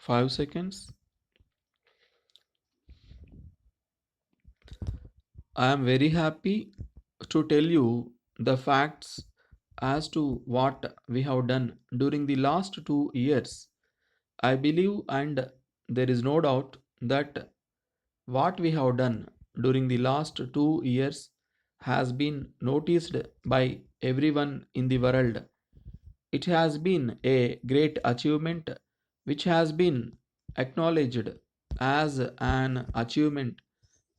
5 seconds. I am very happy to tell you the facts as to what we have done during the last 2 years. I believe, and there is no doubt, that what we have done during the last 2 years has been noticed by everyone in the world. It has been a great achievement which has been acknowledged as an achievement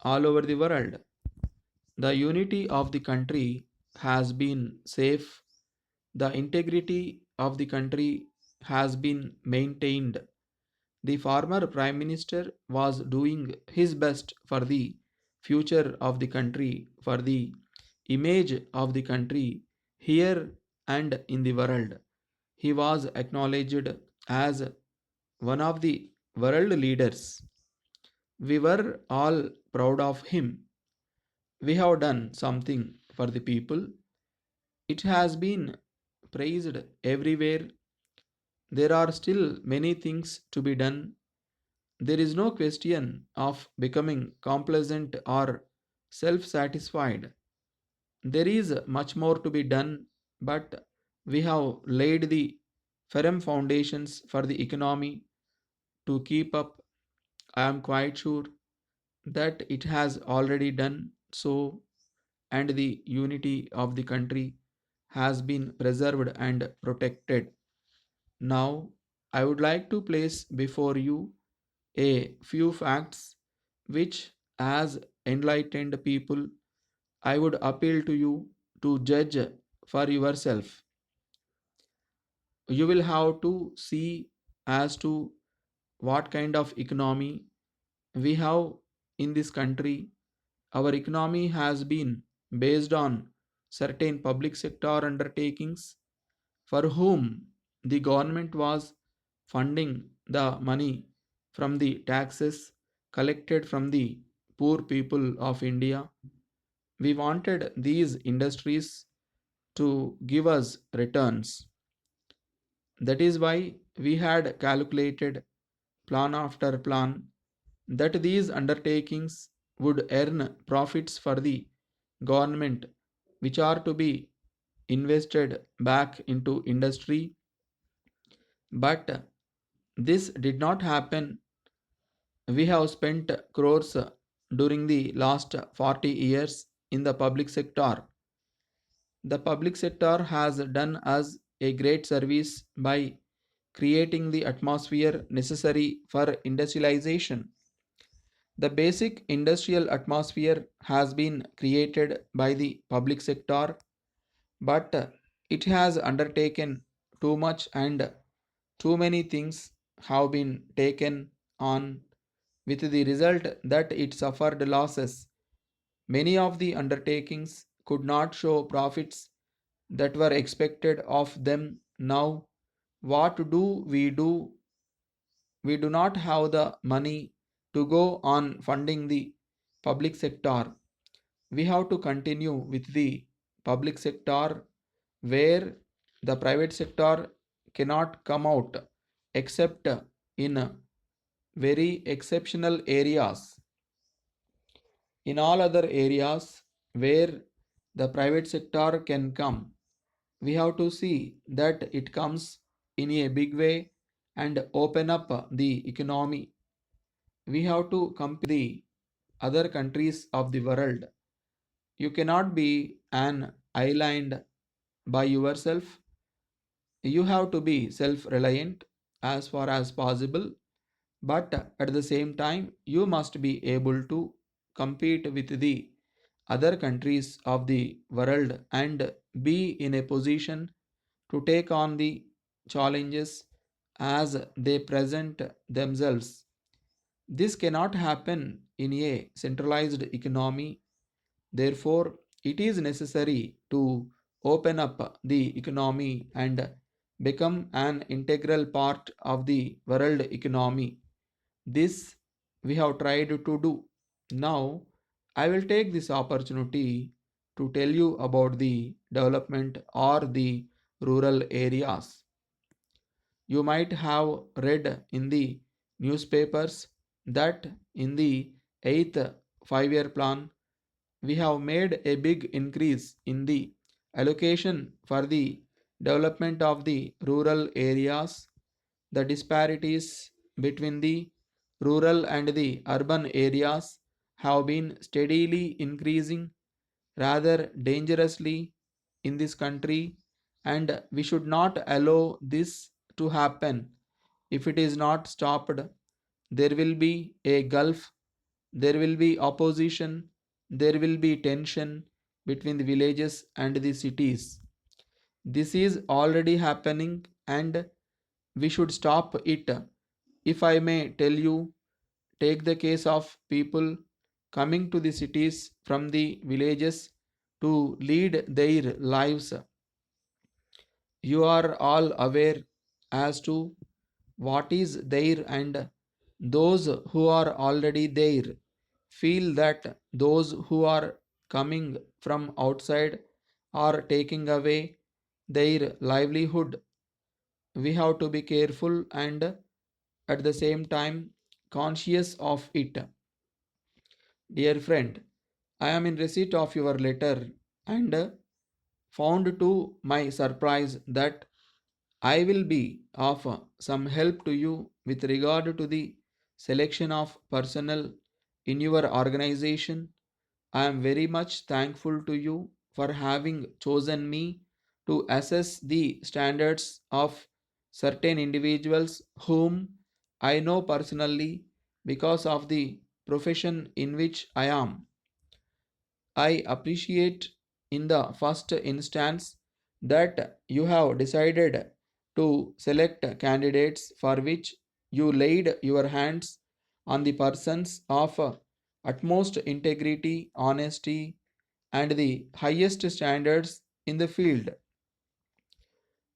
all over the world. The unity of the country has been safe, the integrity of the country has been maintained. The former Prime Minister was doing his best for the future of the country, for the image of the country here and in the world. He was acknowledged as one of the world leaders. We were all proud of him. We have done something for the people. It has been praised everywhere. There are still many things to be done. There is no question of becoming complacent or self satisfied. There is much more to be done, but we have laid the firm foundations for the economy to keep up. I am quite sure that it has already done so, and the unity of the country has been preserved and protected. Now, I would like to place before you a few facts which, as enlightened people, I would appeal to you to judge for yourself. You will have to see as to what kind of economy we have in this country. Our economy has been based on certain public sector undertakings for whom the government was funding the money from the taxes collected from the poor people of India. We wanted these industries to give us returns. That is why we had calculated plan after plan that these undertakings would earn profits for the government, which are to be invested back into industry. But this did not happen. We have spent crores during the last 40 years in the public sector. The public sector has done us a great service by creating the atmosphere necessary for industrialization. The basic industrial atmosphere has been created by the public sector, but it has undertaken too much and too many things have been taken on with the result that it suffered losses. Many of the undertakings could not show profits that were expected of them. Now, what do we do? We do not have the money to go on funding the public sector. We have to continue with the public sector where the private sector cannot come out except in very exceptional areas. In all other areas where the private sector can come, we have to see that it comes in a big way and open up the economy. We have to compare the other countries of the world. You cannot be an island by yourself. You have to be self reliant as far as possible, but at the same time, you must be able to compete with the other countries of the world and be in a position to take on the challenges as they present themselves. This cannot happen in a centralized economy. Therefore, it is necessary to open up the economy and become an integral part of the world economy. This we have tried to do. Now, I will take this opportunity to tell you about the development or the rural areas. You might have read in the newspapers that in the 8th 5-year plan we have made a big increase in the allocation for the development of the rural areas. The disparities between the rural and the urban areas have been steadily increasing rather dangerously in this country, and we should not allow this to happen. If it is not stopped, there will be a gulf, there will be opposition, there will be tension between the villages and the cities. This is already happening and we should stop it. If I may tell you, take the case of people coming to the cities from the villages to lead their lives. You are all aware as to what is there, and those who are already there feel that those who are coming from outside are taking away their livelihood. We have to be careful and at the same time conscious of it. Dear friend, I am in receipt of your letter and found to my surprise that I will be of some help to you with regard to the selection of personnel in your organization. I am very much thankful to you for having chosen me to assess the standards of certain individuals whom I know personally because of the profession in which I am. I appreciate in the first instance that you have decided to select candidates for which you laid your hands on the persons of utmost integrity, honesty, and the highest standards in the field.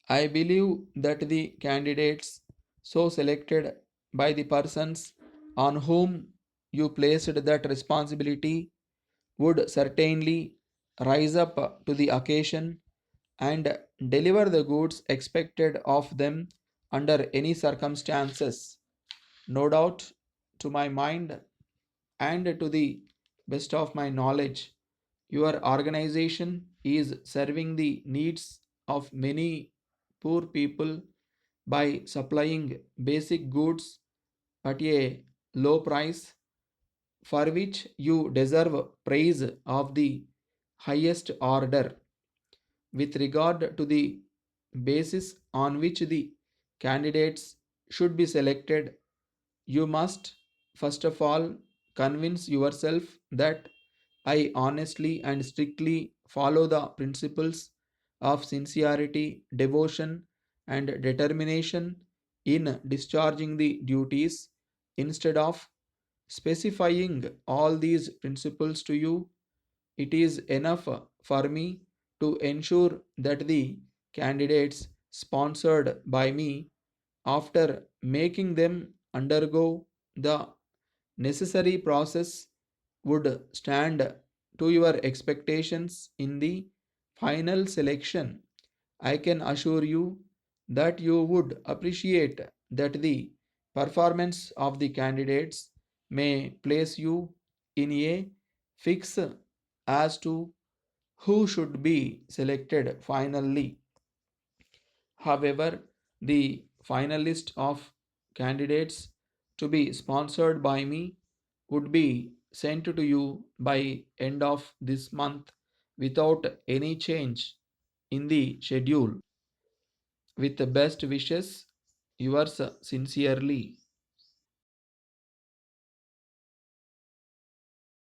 I believe that the candidates so selected by the persons on whom you placed that responsibility would certainly rise up to the occasion and deliver the goods expected of them under any circumstances. No doubt, to my mind and to the best of my knowledge, your organization is serving the needs of many poor people by supplying basic goods at a low price, for which you deserve praise of the highest order. With regard to the basis on which the candidates should be selected, you must first of all convince yourself that I honestly and strictly follow the principles of sincerity, devotion, and determination in discharging the duties. Instead of specifying all these principles to you, it is enough for me to ensure that the candidates sponsored by me, after making them undergo the necessary process, would stand to your expectations in the final selection. I can assure you that you would appreciate that the performance of the candidates may place you in a fix as to who should be selected finally. However, the final list of candidates to be sponsored by me would be sent to you by end of this month without any change in the schedule. With the best wishes, yours sincerely.